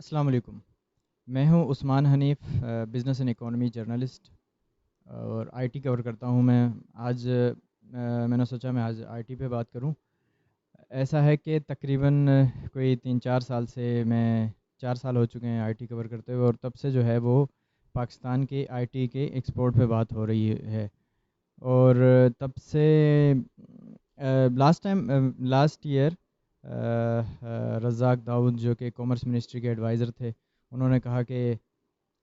السلام علیکم. میں ہوں Usman Hanif, business and economy journalist, اور آئی ٹی کور کرتا ہوں. آج میں نے سوچا میں آج آئی ٹی پہ بات کروں. ایسا ہے کہ تقریباً کوئی 3-4 سال سے 4 سال ہو چکے ہیں آئی ٹی کور کرتے ہوئے، اور تب سے جو ہے وہ پاکستان کے آئی ٹی کے ایکسپورٹ پہ بات ہو رہی ہے. اور تب سے لاسٹ ایئر رزاق داؤد جو کہ کامرس منسٹری کے ایڈوائزر تھے، انہوں نے کہا کہ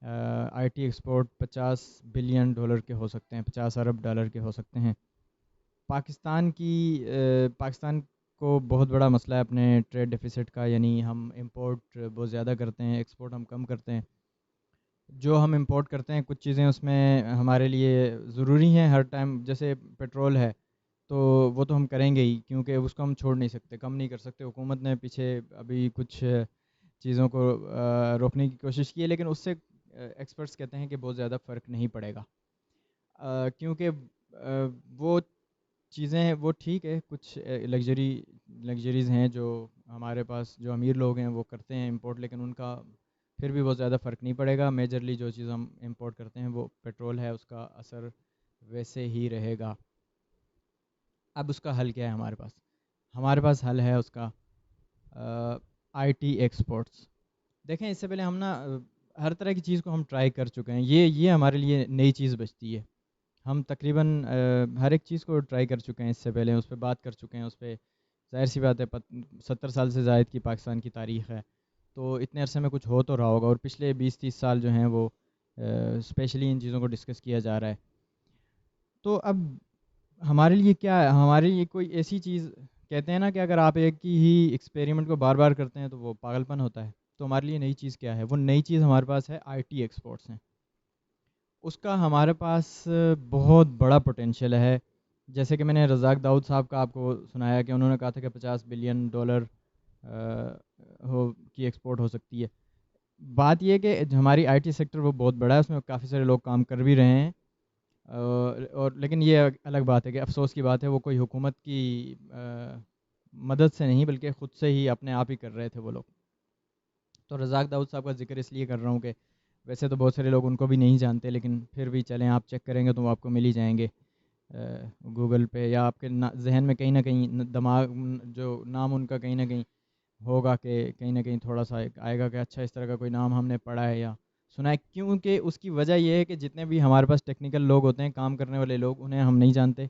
آئی ٹی ایکسپورٹ $50 بلین کے ہو سکتے ہیں، $50 ارب کے ہو سکتے ہیں. پاکستان کو بہت بڑا مسئلہ ہے اپنے ٹریڈ ڈیفیسٹ کا، یعنی ہم امپورٹ بہت زیادہ کرتے ہیں، ایکسپورٹ ہم کم کرتے ہیں. جو ہم امپورٹ کرتے ہیں کچھ چیزیں اس میں ہمارے لیے ضروری ہیں ہر ٹائم، جیسے پیٹرول ہے تو وہ تو ہم کریں گے ہی، کیونکہ اس کو ہم چھوڑ نہیں سکتے، کم نہیں کر سکتے. حکومت نے پیچھے ابھی کچھ چیزوں کو روکنے کی کوشش کی ہے، لیکن اس سے ایکسپرٹس کہتے ہیں کہ بہت زیادہ فرق نہیں پڑے گا، کیونکہ وہ چیزیں ہیں وہ ٹھیک ہے، کچھ لگژریز ہیں جو ہمارے پاس جو امیر لوگ ہیں وہ کرتے ہیں امپورٹ، لیکن ان کا پھر بھی بہت زیادہ فرق نہیں پڑے گا. میجرلی جو چیز ہم امپورٹ کرتے ہیں وہ پیٹرول ہے، اس کا اثر ویسے ہی رہے گا. اب اس کا حل کیا ہے ہمارے پاس حل ہے اس کا آئی ٹی ایکسپورٹس. دیکھیں، اس سے پہلے ہم نا ہر طرح کی چیز کو ہم ٹرائی کر چکے ہیں. یہ ہمارے لیے نئی چیز بچتی ہے. ہم تقریباً ہر ایک چیز کو ٹرائی کر چکے ہیں، اس سے پہلے اس پہ بات کر چکے ہیں. اس پہ ظاہر سی بات ہے 70 سال سے زائد کی پاکستان کی تاریخ ہے، تو اتنے عرصے میں کچھ ہو تو رہا ہوگا. اور پچھلے 20-30 سال جو ہیں وہ اسپیشلی ان چیزوں کو ڈسکس کیا جا رہا ہے. تو اب ہمارے لیے کیا ہے؟ ہمارے لیے کوئی ایسی چیز، کہتے ہیں نا کہ اگر آپ ایک ہی ایکسپیریمنٹ کو بار بار کرتے ہیں تو وہ پاگل پن ہوتا ہے. تو ہمارے لیے نئی چیز کیا ہے؟ وہ نئی چیز ہمارے پاس ہے آئی ٹی ایکسپورٹس ہیں. اس کا ہمارے پاس بہت بڑا پوٹینشیل ہے. جیسے کہ میں نے رزاق داؤد صاحب کا آپ کو سنایا کہ انہوں نے کہا تھا کہ $50 بلین کی ایکسپورٹ ہو سکتی ہے. بات یہ ہے کہ جو ہماری آئی ٹی سیکٹر وہ بہت بڑا ہے، اس میں کافی سارے لوگ کام کر بھی رہے ہیں، اور لیکن یہ الگ بات ہے کہ افسوس کی بات ہے وہ کوئی حکومت کی مدد سے نہیں بلکہ خود سے ہی اپنے آپ ہی کر رہے تھے وہ لوگ. تو رزاق داؤد صاحب کا ذکر اس لیے کر رہا ہوں کہ ویسے تو بہت سارے لوگ ان کو بھی نہیں جانتے، لیکن پھر بھی چلیں آپ چیک کریں گے تو وہ آپ کو مل ہی جائیں گے گوگل پہ، یا آپ کے ذہن میں کہیں نہ کہیں دماغ جو نام ان کا کہیں نہ کہیں ہوگا، کہ کہیں نہ کہیں تھوڑا سا آئے گا کہ اچھا اس طرح کا کوئی نام ہم نے پڑھا ہے یا سنا ہے. کیونکہ اس کی وجہ یہ ہے کہ جتنے بھی ہمارے پاس ٹیکنیکل لوگ ہوتے ہیں، کام کرنے والے لوگ، انہیں ہم نہیں جانتے.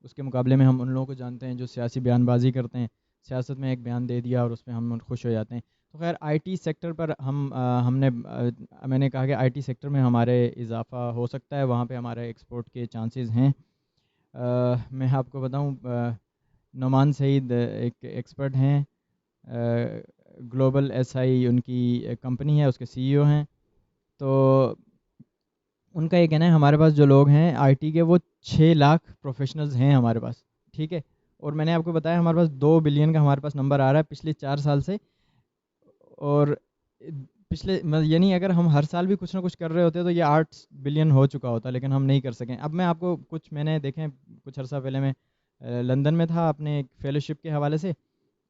اس کے مقابلے میں ہم ان لوگوں کو جانتے ہیں جو سیاسی بیان بازی کرتے ہیں، سیاست میں ایک بیان دے دیا اور اس میں ہم خوش ہو جاتے ہیں. تو خیر آئی ٹی سیکٹر پر میں نے کہا کہ آئی ٹی سیکٹر میں ہمارے اضافہ ہو سکتا ہے، وہاں پہ ہمارے ایکسپورٹ کے چانسز ہیں. میں آپ کو بتاؤں، نعمان سعید ایک ایکسپرٹ ہیں، گلوبل ایس آئی ان کی کمپنی ہے، اس کے سی ای او ہیں. تو ان کا یہ کہنا ہے ہمارے پاس جو لوگ ہیں آئی ٹی کے وہ 6 لاکھ پروفیشنلز ہیں ہمارے پاس، ٹھیک ہے. اور میں نے آپ کو بتایا ہمارے پاس 2 بلین کا ہمارے پاس نمبر آ رہا ہے پچھلے 4 سال سے. اور یعنی اگر ہم ہر سال بھی کچھ نہ کچھ کر رہے ہوتے تو یہ 8 بلین ہو چکا ہوتا، لیکن ہم نہیں کر سکیں. اب میں آپ کو میں نے دیکھیں کچھ عرصہ پہلے میں لندن میں تھا اپنے ایک فیلوشپ کے حوالے سے،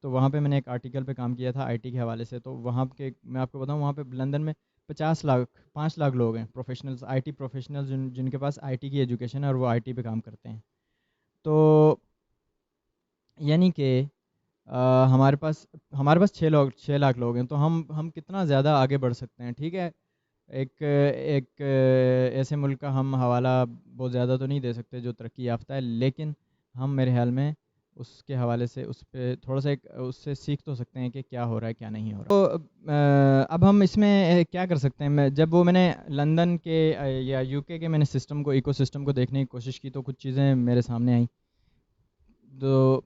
تو وہاں پہ میں نے ایک آرٹیکل پہ کام کیا تھا آئی ٹی کے حوالے سے. تو وہاں کے میں آپ کو بتاؤں وہاں پہ لندن میں 5 لاکھ لوگ ہیں پروفیشنلز، آئی ٹی پروفیشنلز جن کے پاس آئی ٹی کی ایجوکیشن ہے اور وہ آئی ٹی پہ کام کرتے ہیں. تو یعنی کہ ہمارے پاس 6 لاکھ لوگ ہیں، تو ہم کتنا زیادہ آگے بڑھ سکتے ہیں. ٹھیک ہے، ایک ایسے ملک کا ہم حوالہ بہت زیادہ تو نہیں دے سکتے جو ترقی یافتہ ہے، لیکن ہم میرے خیال میں اس کے حوالے سے اس پہ تھوڑا سا اس سے سیکھ تو سکتے ہیں کہ کیا ہو رہا ہے کیا نہیں ہو رہا. تو اب ہم اس میں کیا کر سکتے ہیں؟ جب میں نے لندن کے یا یو کے میں نے سسٹم کو، ایکو سسٹم کو دیکھنے کی کوشش کی تو کچھ چیزیں میرے سامنے آئیں. تو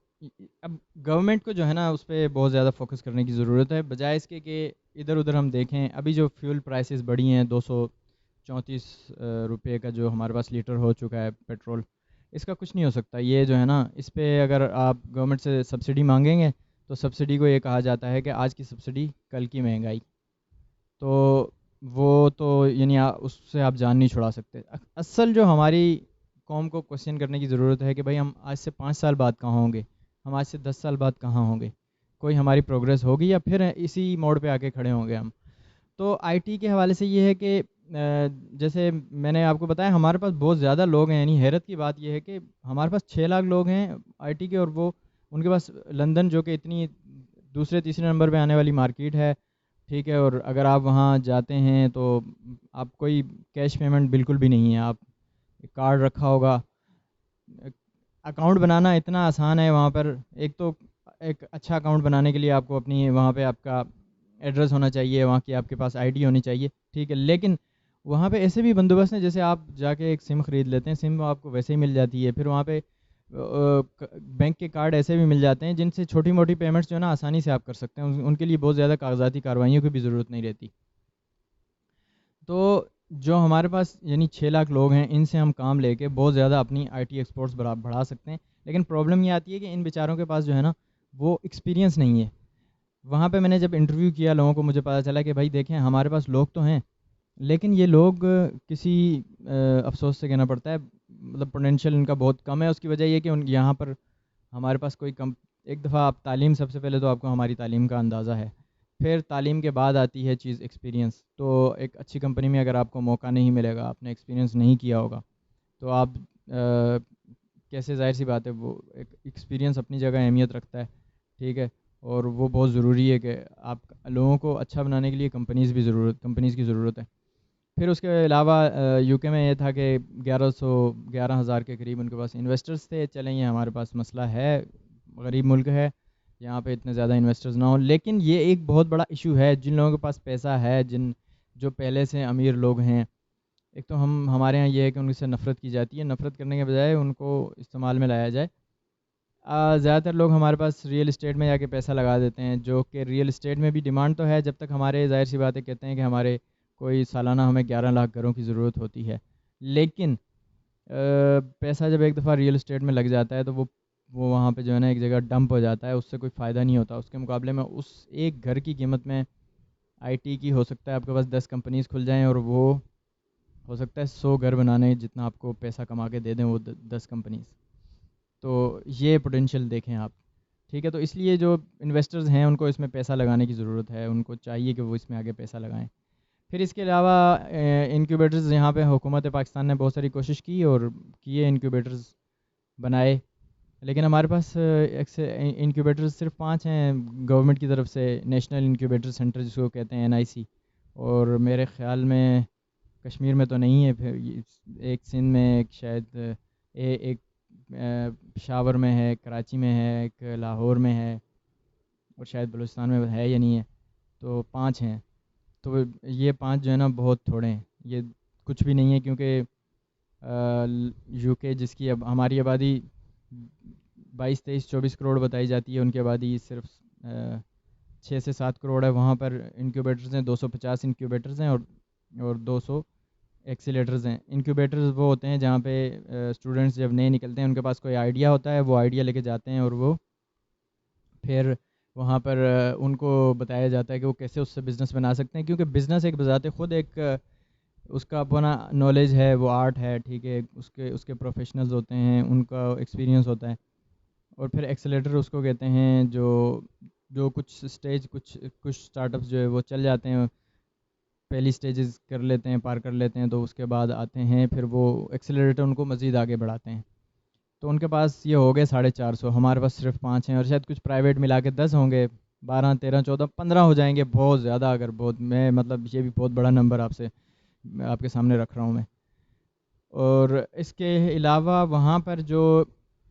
اب گورنمنٹ کو جو ہے نا اس پہ بہت زیادہ فوکس کرنے کی ضرورت ہے، بجائے اس کے کہ ادھر ادھر ہم دیکھیں. ابھی جو فیول پرائسز بڑھی ہیں، $234 کا جو ہمارے پاس لیٹر ہو چکا ہے پیٹرول، اس کا کچھ نہیں ہو سکتا. یہ جو ہے نا اس پہ اگر آپ گورنمنٹ سے سبسڈی مانگیں گے تو سبسڈی کو یہ کہا جاتا ہے کہ آج کی سبسڈی کل کی مہنگائی. تو وہ تو یعنی اس سے آپ جان نہیں چھڑا سکتے. اصل جو ہماری قوم کو کوشچن کرنے کی ضرورت ہے کہ بھائی ہم آج سے 5 سال بعد کہاں ہوں گے، ہم آج سے 10 سال بعد کہاں ہوں گے، کوئی ہماری پروگریس ہوگی یا پھر اسی موڑ پہ آ کے کھڑے ہوں گے ہم. تو آئی ٹی کے حوالے سے یہ ہے کہ جیسے میں نے آپ کو بتایا ہمارے پاس بہت زیادہ لوگ ہیں، یعنی حیرت کی بات یہ ہے کہ ہمارے پاس 6 لاکھ لوگ ہیں آئی ٹی کے، اور وہ ان کے پاس لندن جو کہ اتنی دوسرے تیسرے نمبر پہ آنے والی مارکیٹ ہے، ٹھیک ہے، اور اگر آپ وہاں جاتے ہیں تو آپ کوئی کیش پیمنٹ بالکل بھی نہیں ہے، آپ کارڈ رکھا ہوگا۔ اکاؤنٹ بنانا اتنا آسان ہے وہاں پر، ایک تو ایک اچھا اکاؤنٹ بنانے کے لیے آپ کو اپنی وہاں پہ آپ کا ایڈریس ہونا چاہیے، وہاں کی آپ کے پاس آئی ڈی ہونی چاہیے، ٹھیک ہے، لیکن وہاں پہ ایسے بھی بندوبست ہیں، جیسے آپ جا کے ایک سم خرید لیتے ہیں، سم آپ کو ویسے ہی مل جاتی ہے، پھر وہاں پہ بینک کے کارڈ ایسے بھی مل جاتے ہیں جن سے چھوٹی موٹی پیمنٹس جو ہے نا آسانی سے آپ کر سکتے ہیں، ان کے لیے بہت زیادہ کاغذاتی کاروائیوں کی بھی ضرورت نہیں رہتی۔ تو جو ہمارے پاس یعنی 6 لاکھ لوگ ہیں، ان سے ہم کام لے کے بہت زیادہ اپنی آئی ٹی ایکسپورٹس بڑھا سکتے ہیں، لیکن پرابلم یہ آتی ہے کہ ان بیچاروں کے پاس جو ہے نا وہ ایکسپیرینس نہیں ہے۔ وہاں پہ میں نے جب انٹرویو کیا لوگوں کو، مجھے پتا چلا کہ بھائی دیکھیں ہمارے پاس لوگ تو ہیں، لیکن یہ لوگ کسی افسوس سے کہنا پڑتا ہے، مطلب پوٹینشیل ان کا بہت کم ہے۔ اس کی وجہ یہ کہ یہاں پر ہمارے پاس کوئی ایک دفعہ آپ تعلیم، سب سے پہلے تو آپ کو ہماری تعلیم کا اندازہ ہے، پھر تعلیم کے بعد آتی ہے چیز ایکسپیرینس۔ تو ایک اچھی کمپنی میں اگر آپ کو موقع نہیں ملے گا، آپ نے ایکسپیرینس نہیں کیا ہوگا، تو آپ کیسے، ظاہر سی بات ہے، وہ ایک ایکسپیرینس اپنی جگہ اہمیت رکھتا ہے، ٹھیک ہے، اور وہ بہت ضروری ہے کہ آپ لوگوں کو اچھا بنانے کے لیے کمپنیز کی ضرورت ہے۔ پھر اس کے علاوہ یو کے میں یہ تھا کہ 11,000 کے قریب ان کے پاس انویسٹرز تھے۔ چلیں یہ ہمارے پاس مسئلہ ہے، غریب ملک ہے، یہاں پہ اتنے زیادہ انویسٹرز نہ ہوں، لیکن یہ ایک بہت بڑا ایشو ہے جن لوگوں کے پاس پیسہ ہے، جو پہلے سے امیر لوگ ہیں۔ ایک تو ہمارے ہاں یہ ہے کہ ان سے نفرت کی جاتی ہے، نفرت کرنے کے بجائے ان کو استعمال میں لایا جائے۔ زیادہ تر لوگ ہمارے پاس ریئل اسٹیٹ میں جا کے پیسہ لگا دیتے ہیں، جو کہ ریئل اسٹیٹ میں بھی ڈیمانڈ تو ہے، جب تک ہمارے ظاہر سی باتیں کہتے ہیں کہ ہمارے کوئی سالانہ ہمیں 11 لاکھ گھروں کی ضرورت ہوتی ہے، لیکن پیسہ جب ایک دفعہ ریئل اسٹیٹ میں لگ جاتا ہے تو وہ وہاں پہ جو ہے نا ایک جگہ ڈمپ ہو جاتا ہے، اس سے کوئی فائدہ نہیں ہوتا۔ اس کے مقابلے میں اس ایک گھر کی قیمت میں آئی ٹی کی ہو سکتا ہے آپ کے پاس 10 کمپنیز کھل جائیں، اور وہ ہو سکتا ہے 100 گھر بنانے جتنا آپ کو پیسہ کما کے دے دیں وہ 10 کمپنیز۔ تو یہ پوٹینشیل دیکھیں آپ، ٹھیک ہے، تو اس لیے جو انویسٹرز ہیں ان کو اس میں پیسہ لگانے کی ضرورت ہے، ان کو چاہیے کہ وہ اس میں آگے پیسہ لگائیں۔ پھر اس کے علاوہ انکیوبیٹرز، یہاں پہ حکومت پاکستان نے بہت ساری کوشش کی اور کیے انکیوبیٹرز بنائے، لیکن ہمارے پاس انکیوبیٹرز صرف 5 ہیں گورنمنٹ کی طرف سے، نیشنل انکیوبیٹر سینٹر جس کو کہتے ہیں NIC، اور میرے خیال میں کشمیر میں تو نہیں ہے، پھر ایک سندھ میں، ایک شاید ایک پشاور میں ہے، کراچی میں ہے، ایک لاہور میں ہے، اور شاید بلوچستان میں ہے یا نہیں ہے، تو 5 ہیں۔ تو یہ 5 جو ہے نا بہت تھوڑے ہیں، یہ کچھ بھی نہیں ہے، کیونکہ یو کے جس کی اب ہماری آبادی 22 23 24 کروڑ بتائی جاتی ہے، ان کی آبادی صرف 6 سے 7 کروڑ ہے۔ وہاں پر انکیوبیٹرز ہیں 250 انکیوبیٹرز ہیں، اور 200 ایکسیلیٹرز ہیں۔ انکیوبیٹرز وہ ہوتے ہیں جہاں پہ اسٹوڈنٹس جب نئے نکلتے ہیں ان کے پاس کوئی آئیڈیا ہوتا ہے، وہ آئیڈیا لے کے جاتے ہیں، اور وہ پھر وہاں پر ان کو بتایا جاتا ہے کہ وہ کیسے اس سے بزنس بنا سکتے ہیں، کیونکہ بزنس ایک بذات خود ایک اس کا اپنا نالج ہے، وہ آرٹ ہے، ٹھیک ہے، اس کے پروفیشنلز ہوتے ہیں، ان کا ایکسپیرینس ہوتا ہے۔ اور پھر ایکسیلیٹر اس کو کہتے ہیں جو کچھ اسٹیج کچھ اسٹارٹ اپس جو ہے وہ چل جاتے ہیں، پہلی سٹیجز کر لیتے ہیں، پار کر لیتے ہیں، تو اس کے بعد آتے ہیں پھر وہ ایکسیلریٹر ان کو مزید آگے بڑھاتے ہیں۔ تو ان کے پاس یہ ہو گئے 450، ہمارے پاس صرف 5 ہیں، اور شاید کچھ پرائیویٹ ملا کے 10 ہوں گے، 12 13 14 15 ہو جائیں گے بہت زیادہ، اگر بہت میں مطلب یہ بھی بہت بڑا نمبر آپ کے سامنے رکھ رہا ہوں میں۔ اور اس کے علاوہ وہاں پر جو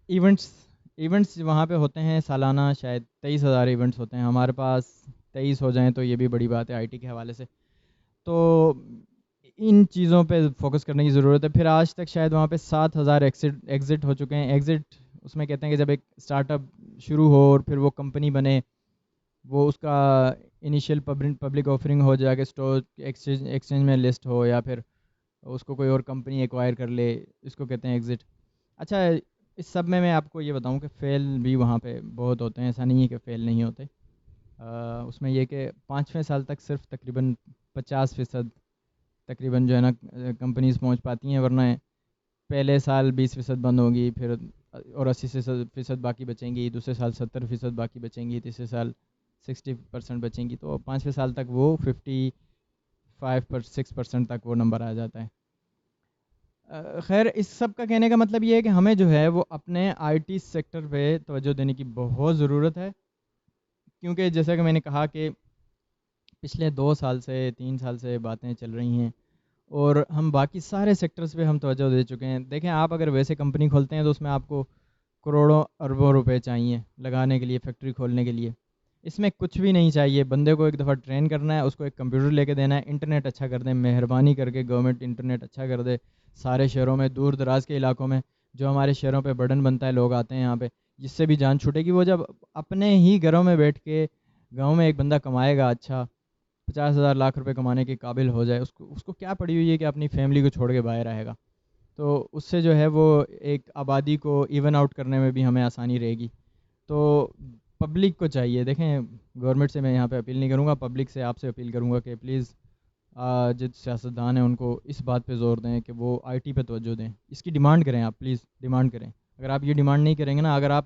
ایونٹس وہاں پہ ہوتے ہیں سالانہ، شاید 23,000 ایونٹس ہوتے ہیں، ہمارے پاس 23 ہو جائیں تو یہ بھی بڑی بات ہے آئی ٹی کے حوالے سے۔ تو ان چیزوں پہ فوکس کرنے کی ضرورت ہے۔ پھر آج تک شاید وہاں پہ 7,000 ایگزٹ ہو چکے ہیں۔ ایگزٹ اس میں کہتے ہیں کہ جب ایک اسٹارٹ اپ شروع ہو اور پھر وہ کمپنی بنے، وہ اس کا انیشیل پبلک آفرنگ ہو جا کے اسٹور ایکسچینج میں لسٹ ہو، یا پھر اس کو کوئی اور کمپنی ایکوائر کر لے، اس کو کہتے ہیں ایگزٹ۔ اچھا، اس سب میں آپ کو یہ بتاؤں کہ فیل بھی وہاں پہ بہت ہوتے ہیں، ایسا نہیں ہے کہ فیل نہیں ہوتے۔ اس میں یہ کہ 5ویں سال تک صرف تقریباً 50% تقریباً جو ہے نا کمپنیز پہنچ پاتی ہیں، ورنہ پہلے سال 20% بند ہوگی، پھر اور 80% باقی بچیں گی، دوسرے سال 70% باقی بچیں گی، تیسرے سال 60% بچیں گی، تو 5ویں سال تک وہ 5-6% تک وہ نمبر آ جاتا ہے۔ خیر اس سب کا کہنے کا مطلب یہ ہے کہ ہمیں جو ہے وہ اپنے آئی ٹی سیکٹر پہ توجہ دینے کی بہت ضرورت ہے، کیونکہ جیسا کہ میں نے کہا کہ پچھلے 2 سال سے 3 سال سے باتیں چل رہی ہیں اور ہم باقی سارے سیکٹرز پہ ہم توجہ دے چکے ہیں۔ دیکھیں آپ اگر ویسے کمپنی کھولتے ہیں تو اس میں آپ کو کروڑوں اربوں روپے چاہیے لگانے کے لیے، فیکٹری کھولنے کے لیے۔ اس میں کچھ بھی نہیں چاہیے، بندے کو ایک دفعہ ٹرین کرنا ہے، اس کو ایک کمپیوٹر لے کے دینا ہے، انٹرنیٹ اچھا کر دیں، مہربانی کر کے گورنمنٹ انٹرنیٹ اچھا کر دے سارے شہروں میں، دور دراز کے علاقوں میں جو ہمارے شہروں پہ برڈن بنتا ہے، لوگ آتے ہیں یہاں پہ، جس سے بھی جان چھوٹے گی۔ وہ جب اپنے ہی گھروں میں بیٹھ کے گاؤں میں ایک بندہ کمائے گا اچھا 50,000 لاکھ روپے کمانے کے قابل ہو جائے، اس کو کیا پڑی ہوئی ہے کہ اپنی فیملی کو چھوڑ کے باہر رہے گا، تو اس سے جو ہے وہ ایک آبادی کو ایون آؤٹ کرنے میں بھی ہمیں آسانی رہے گی۔ تو پبلک کو چاہیے، دیکھیں گورنمنٹ سے میں یہاں پہ اپیل نہیں کروں گا، پبلک سے آپ سے اپیل کروں گا کہ پلیز جو سیاستدان ہیں ان کو اس بات پہ زور دیں کہ وہ آئی ٹی پہ توجہ دیں، اس کی ڈیمانڈ کریں، آپ پلیز ڈیمانڈ کریں۔ اگر آپ یہ ڈیمانڈ نہیں کریں گے نا، اگر آپ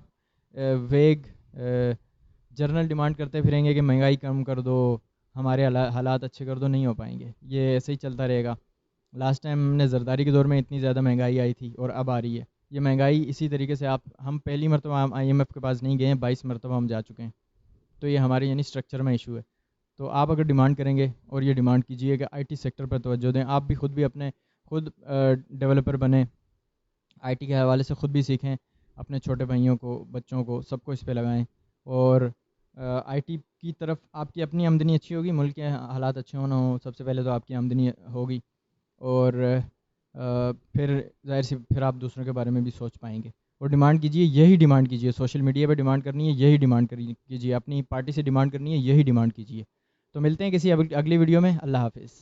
ویگ جرنل ڈیمانڈ کرتے پھریں گے کہ مہنگائی کم کر دو، ہمارے حالات اچھے کر دو، نہیں ہو پائیں گے، یہ ایسے ہی چلتا رہے گا۔ لاسٹ ٹائم ہم نے زرداری کے دور میں اتنی زیادہ مہنگائی آئی تھی اور اب آ رہی ہے یہ مہنگائی اسی طریقے سے۔ ہم پہلی مرتبہ ہم آئی ایم ایف کے پاس نہیں گئے ہیں، 22 مرتبہ ہم جا چکے ہیں، تو یہ ہمارے یعنی اسٹرکچر میں ایشو ہے۔ تو آپ اگر ڈیمانڈ کریں گے اور یہ ڈیمانڈ کیجیے کہ آئی ٹی سیکٹر پر توجہ دیں، آپ بھی خود بھی اپنے خود ڈیولپر بنیں، آئی ٹی کے حوالے سے خود بھی سیکھیں، اپنے چھوٹے بھائیوں کو، بچوں کو، سب کو اس پہ لگائیں، اور آئی ٹی کی طرف آپ کی اپنی آمدنی اچھی ہوگی، ملک کے حالات اچھے ہونا ہوں، سب سے پہلے تو آپ کی آمدنی ہوگی، اور پھر ظاہر سی پھر آپ دوسروں کے بارے میں بھی سوچ پائیں گے۔ اور ڈیمانڈ کیجیے، یہی ڈیمانڈ کیجیے، سوشل میڈیا پہ ڈیمانڈ کرنی ہے یہی ڈیمانڈ کیجیے، اپنی پارٹی سے ڈیمانڈ کرنی ہے یہی ڈیمانڈ کیجیے۔ تو ملتے ہیں کسی اگلی ویڈیو میں، اللہ حافظ۔